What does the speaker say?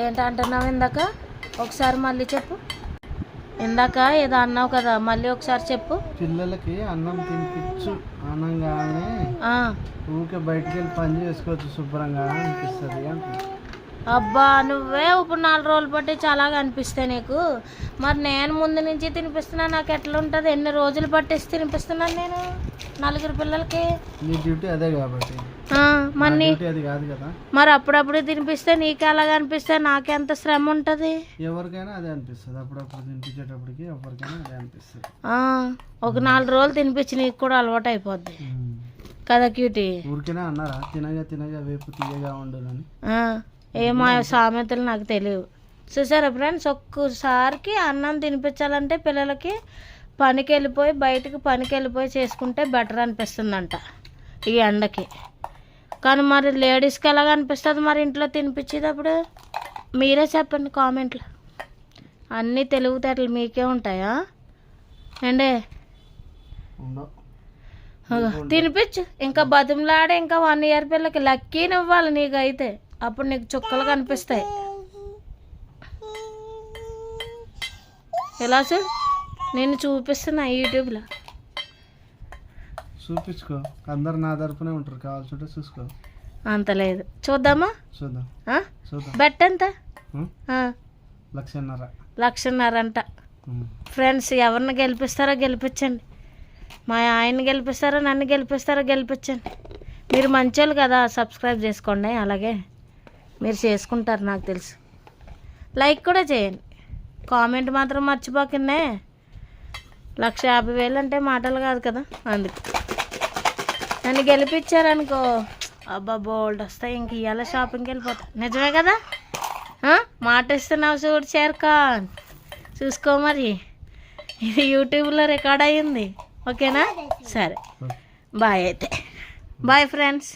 ఏంటంటున్నావు ఇందాక? ఒకసారి మళ్ళీ చెప్పు. ఇందాక ఏదో అన్నావు కదా, మళ్ళీ ఒకసారి చెప్పు. పిల్లలకి అన్నం తినిపించు అనగానే ఊరికే బయటికి వెళ్ళి పని చేసుకోవచ్చు శుభ్రంగా అనిపిస్తుంది అంటే. అబ్బా నువ్వే ఇప్పుడు 4 రోజులు బట్టి చాలా అనిపిస్తాయి నీకు. మరి నేను ముందు నుంచి తినిపిస్తున్నా, నాకు ఎట్లా ఉంటుంది? ఎన్ని రోజులు పట్టేసి తినిపిస్తున్నాను నేను 4 పిల్లలకి. నీ డ్యూటీ అదే కాబట్టి మరి అది కాదు కదా. మరి అప్పుడప్పుడు తినిపిస్తే నీకు ఎలాగ అనిపిస్తే నాకెంత శ్రమ ఉంటుంది? ఎవరికైనా అదే అనిపిస్తుంది. అప్పుడప్పుడు తినిపించేటప్పటికి ఎవరికైనా అదే అనిపిస్తుంది. ఒక 4 రోజులు తినిపించి నీకు కూడా అలవాటు అయిపోద్ది కదా క్యూటీ. ఊరికైనా అన్నారా తినగా తినగా వేపు తీయగా ఉండదని? ఏమో సామెతలు నాకు తెలియవు. చూసారా ఫ్రెండ్స్, ఒక్కసారికి అన్నం తినిపించాలంటే పిల్లలకి పనికి వెళ్ళిపోయి బయటకు పనికి వెళ్ళిపోయి చేసుకుంటే బెటర్ అనిపిస్తుందంట ఈ ఎండకి. కానీ మరి లేడీస్కి ఎలాగ అనిపిస్తుంది మరి ఇంట్లో తినిపించేటప్పుడు? మీరే చెప్పండి కామెంట్లో. అన్నీ తెలివితేటలు మీకే ఉంటాయా అండి? తినిపించు, ఇంకా బతిమలాడే, ఇంకా 1 ఇయర్ పిల్లకి లక్కీని ఇవ్వాలి నీకైతే. అప్పుడు నీకు చుక్కలు కనిపిస్తాయి. ఎలా చూడు, నేను చూపిస్తున్నా యూట్యూబ్లో. చూపించుకో, అందరు నా తరపునే ఉంటారు, కావాల్సి చూసుకో. అంత లేదు, చూద్దామా? చూద్దాం. బెట్ ఎంత? 1,50,000 అంట. ఫ్రెండ్స్, ఎవరిని గెలిపిస్తారో గెలిపించండి. మా ఆయన్ని గెలిపిస్తారో నన్ను గెలిపిస్తారో గెలిపించండి. మీరు మంచోళ్ళు కదా, సబ్స్క్రైబ్ చేసుకోండి. అలాగే మీరు చేసుకుంటారు నాకు తెలుసు. లైక్ కూడా చేయండి, కామెంట్ మాత్రం మర్చిపోకనే. 1,50,000 అంటే మాటలు కాదు కదా. అందుకు నన్ను గెలిపించారనుకో, అబ్బా బోల్డ్ వస్తాయి. ఇంక ఇవాళ షాపింగ్కి వెళ్ళిపోతా. నిజమే కదా? మాట ఇస్తున్నావు చూడు షేర్ఖాన్, చూసుకో. మరి ఇది యూట్యూబ్లో రికార్డ్ అయ్యింది. ఓకేనా? సరే, బాయ్ అయితే. Bye friends.